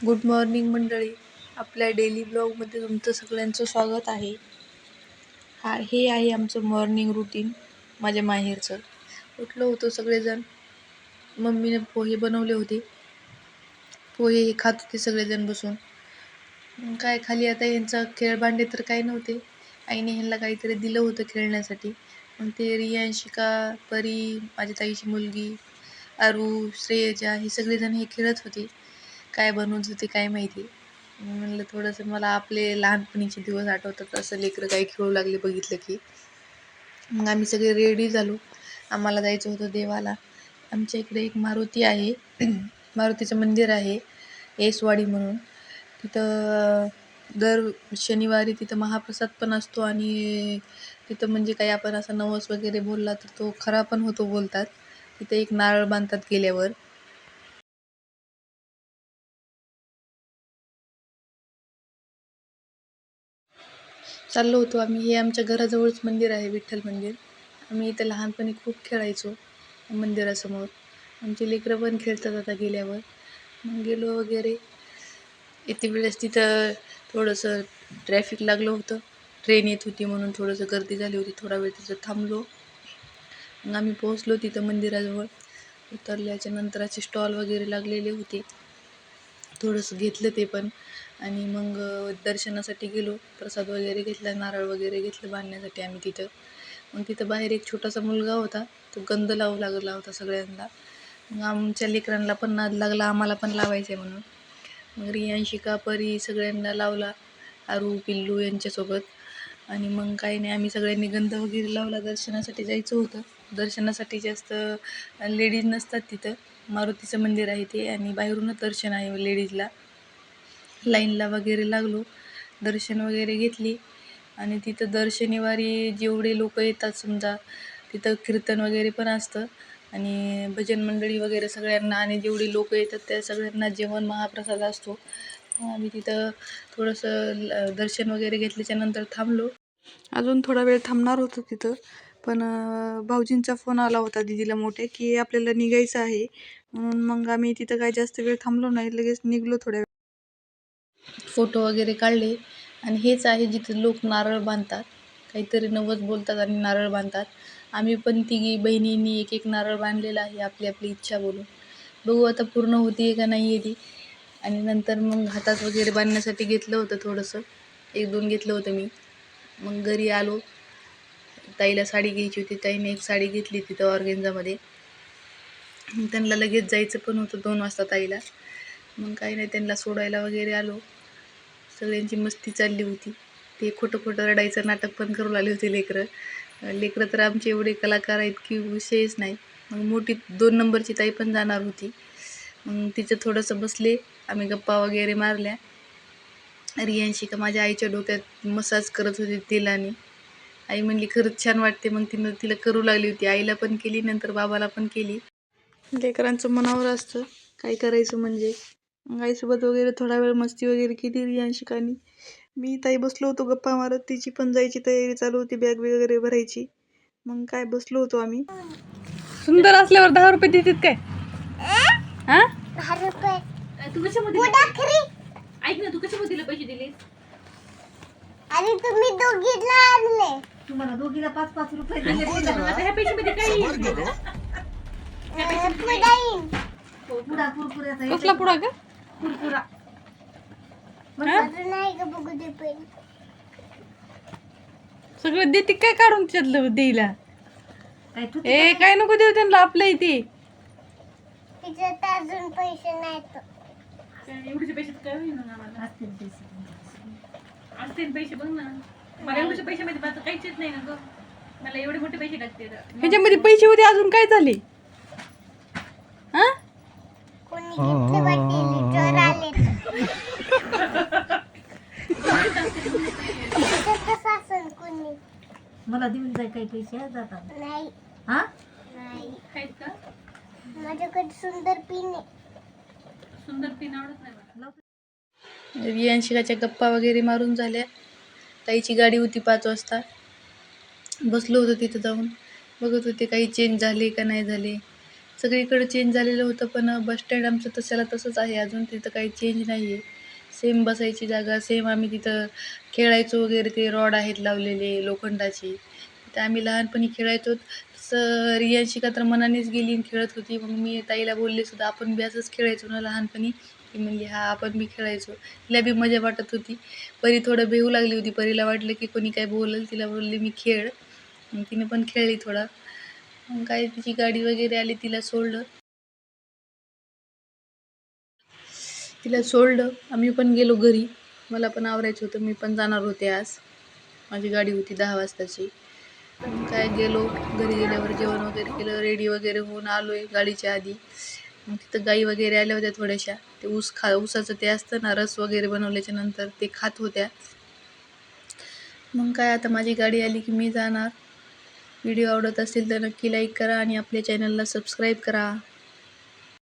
Good morning मंडळी. आपल्या daily ब्लॉगमध्ये तुमचं सगळ्यांचं स्वागत आहे. हे आहे आमचं मॉर्निंग रुटीन. माझ्या माहेरचं उठलो होतो सगळेजण. मम्मीने पोहे बनवले होते. पोहे हे खात होते सगळेजण बसून. मग काय खाली आता यांचा खेळभांडे तर काही नव्हते. आईने ह्यांना काहीतरी दिलं होतं खेळण्यासाठी. मग ते रियांशिका, परी, माझ्या ताईची मुलगी, आरू, श्रेयजा हे सगळेजण हे खेळत होते. काय बनवत होते काय माहिती. म्हणलं थोडंसं मला आपले लहानपणीचे दिवस आठवतात. असं लेकरं काही खेळू लागले बघितलं की. मग आम्ही सगळे रेडी झालो. आम्हाला जायचं होतं देवाला. आमच्या इकडे एक मारुती आहे. मारुतीचं मंदिर आहे येसवाडी म्हणून. तिथं दर शनिवारी तिथं महाप्रसाद पण असतो आणि तिथं म्हणजे काही आपण असा नवस वगैरे बोलला तर तो खरा पण होतो बोलतात. तिथं एक नारळ बांधतात गेल्यावर. चाललो होतो आम्ही. हे आमच्या घराजवळच मंदिर आहे, विठ्ठल मंदिर. आम्ही इथं लहानपणी खूप खेळायचो मंदिरासमोर. आमची लेकरं पण खेळतात आता गेल्यावर. मग गेलो वगैरे. इथे वेळेस तिथं थोडंसं ट्रॅफिक लागलं होतं. ट्रेन येत होती म्हणून थोडंसं गर्दी झाली होती. थोडा वेळ तिथं थांबलो. मग आम्ही पोहोचलो तिथं मंदिराजवळ. उतरल्याच्या नंतर असे स्टॉल वगैरे लागलेले होते. थोडंसं घेतलं ते पण. आणि मग दर्शनासाठी गेलो. प्रसाद वगैरे घेतला, नारळ वगैरे घेतलं बांधण्यासाठी आम्ही तिथं. मग तिथं बाहेर एक छोटासा मुलगा होता. तो गंध लावू लागला होता सगळ्यांना. मग आमच्या लेकरांना पण नाद लागला, आम्हाला पण लावायचं आहे म्हणून. मग रियांशिका, परी सगळ्यांना लावला, आरू, पिल्लू यांच्यासोबत. आणि मग काही नाही, आम्ही सगळ्यांनी गंध वगैरे लावला. दर्शनासाठी जायचं होतं. दर्शनासाठी जास्त लेडीज नसतात तिथं. मारुतीचं मंदिर आहे ते आणि बाहेरूनच दर्शन आहे लेडीजला. लाईनला वगैरे लागलो. दर्शन वगैरे घेतली आणि तिथं दर शनिवारी जेवढे लोक येतात समजा तिथं कीर्तन वगैरे पण असतं आणि भजन मंडळी वगैरे सगळ्यांना. आणि जेवढे लोक येतात त्या सगळ्यांना जेवण महाप्रसाद असतो. आम्ही तिथं थोडंसं दर्शन वगैरे घेतल्याच्यानंतर थांबलो. अजून थोडा वेळ थांबणार होतो तिथं, पण भाऊजींचा फोन आला होता दीदीला मोठे की आपल्याला निघायचं आहे म्हणून. मग आम्ही तिथं काय जास्त वेळ थांबलो नाही, लगेच निघलो. थोड्या वेळ फोटो वगैरे काढले. आणि हेच आहे जिथं लोक नारळ बांधतात, काहीतरी नवस बोलतात आणि नारळ बांधतात. आम्ही पण तिघी बहिणींनी एक एक नारळ बांधलेला आहे, आपली आपली इच्छा बोलून. बघू आता पूर्ण होती का नाही येते. आणि नंतर मग हातात वगैरे बांधण्यासाठी घेतलं होतं थोडंसं, 1-2 घेतलं होतं मी. मग घरी आलो. ताईला साडी घ्यायची होती, ताईने एक साडी घेतली तिथं ऑर्गेन्झामध्ये. त्यांना लगेच जायचं पण होतं 2 वाजता ताईला. मग काही नाही, त्यांना सोडायला वगैरे आलो. सगळ्यांची मस्ती चालली होती. ते खोटं खोटं रडायचं नाटक पण करू लागले होते लेकरं. लेकरं तर आमचे एवढे कलाकार आहेत की विषयच नाही. मग मोठी 2 नंबरची ताई पण जाणार होती. मग तिचं थोडंसं बसले, आम्ही गप्पा वगैरे मारल्या. रियांशिका माझ्या आईच्या डोक्यात मसाज करत होती तेलाने. आई म्हणली खरंच छान वाटते. मग तिला करू लागली होती. आईला पण केली, नंतर बाबाला पण केली. लेकरांचं मनावर असतं काय करायचं म्हणजे. मग आईसोबत वगैरे थोडा वेळ मस्ती वगैरे केली रियांशिकानी. मी ताई बसलो होतो गप्पा मारत. तिची पण जायची तयारी चालू होती, बॅग वगैरे भरायची. मग काय बसलो होतो आम्ही. सुंदर असल्यावर 10 रुपये देतात काय? हा 10 रुपये. तू कशामध्ये ऐक ना, तू कशामध्ये पैसे दिले? आणि तुम्ही दोघीला आणले. तुम्हाला दोघीला 5-5 रुपये दिले. ह्या पैशामध्ये काय येईल? पुडा कुरकुऱ्याचा. कसला पुडा ग? कुरकुरा. नाही का बघू दे पण. सगळं देते काय काढून त्यातलं द्यायला? ए काय नको देऊ त्यांना, आपलं इथे. तिच्यात अजून पैसे नाहीत. एवढे पैसे काय होईल ना आम्हाला? असतील पैसे बघ ना. मला एवढे पैसे मध्ये माझं काहीच येत नाही ना ग. मला एवढे मोठे पैसे लागते. ह्याच्यामध्ये पैसे होते, अजून काय झाले? हा कोणी घेतले वाटेल, चोर आले. कोणी मला देऊन जाय काही पैसे जातात. नाही. हा नाही आहेत का? माझ्याकडे सुंदर पिन आहे. सुंदर पिन आवडत नाही मला. रियांशिकाच्या गप्पा वगैरे मारून झाल्या. ताईची गाडी होती 5 वाजता. बसलो होतो तिथं जाऊन, बघत होते काही चेंज झाले का नाही झाले. सगळीकडे चेंज झालेलं होतं, पण बस स्टँड आमचं तशाला तसंच आहे अजून. तिथं काही चेंज नाही आहे. सेम बसायची जागा, सेम आम्ही तिथं खेळायचो वगैरे. ते रॉड आहेत लावलेले लोखंडाचे. तिथं आम्ही लहानपणी खेळायचो. तसं रियांशिका तर मनानेच गेली आणि खेळत होती. मग मी ताईला बोलले सुद्धा, "आपण बी असंच खेळायचो ना लहानपणी?" ती म्हणली, "हां, आपण बी खेळायचो." तिला बी मजा वाटत होती. परी थोडं भेऊ लागली होती. परीला वाटलं की कोणी काय बोलेल. तिला बोलले, "मी खेळ." मग तिने पण खेळली थोडा. मग काय तिची गाडी वगैरे आली, तिला सोडलं. आम्ही पण गेलो घरी. मला पण आवरायचं होतं. मी पण जाणार होते आज. माझी गाडी होती 10 वाजताची. मग काय गेलो. घरी गेल्यावर जेवण वगैरे केलं. रेडी वगैरे होऊन आलोय गाडीच्या आधी. मग तिथं गाई वगैरे आल्या होत्या थोड्याशा. ते ऊसाचं ते असतं ना, रस वगैरे बनवल्याच्या नंतर ते खात होत्या. मग काय आता माझी गाडी आली की मी जाणार. व्हिडिओ आवडत असेल तर नक्की लाईक करा आणि आपल्या चॅनलला सबस्क्राईब करा.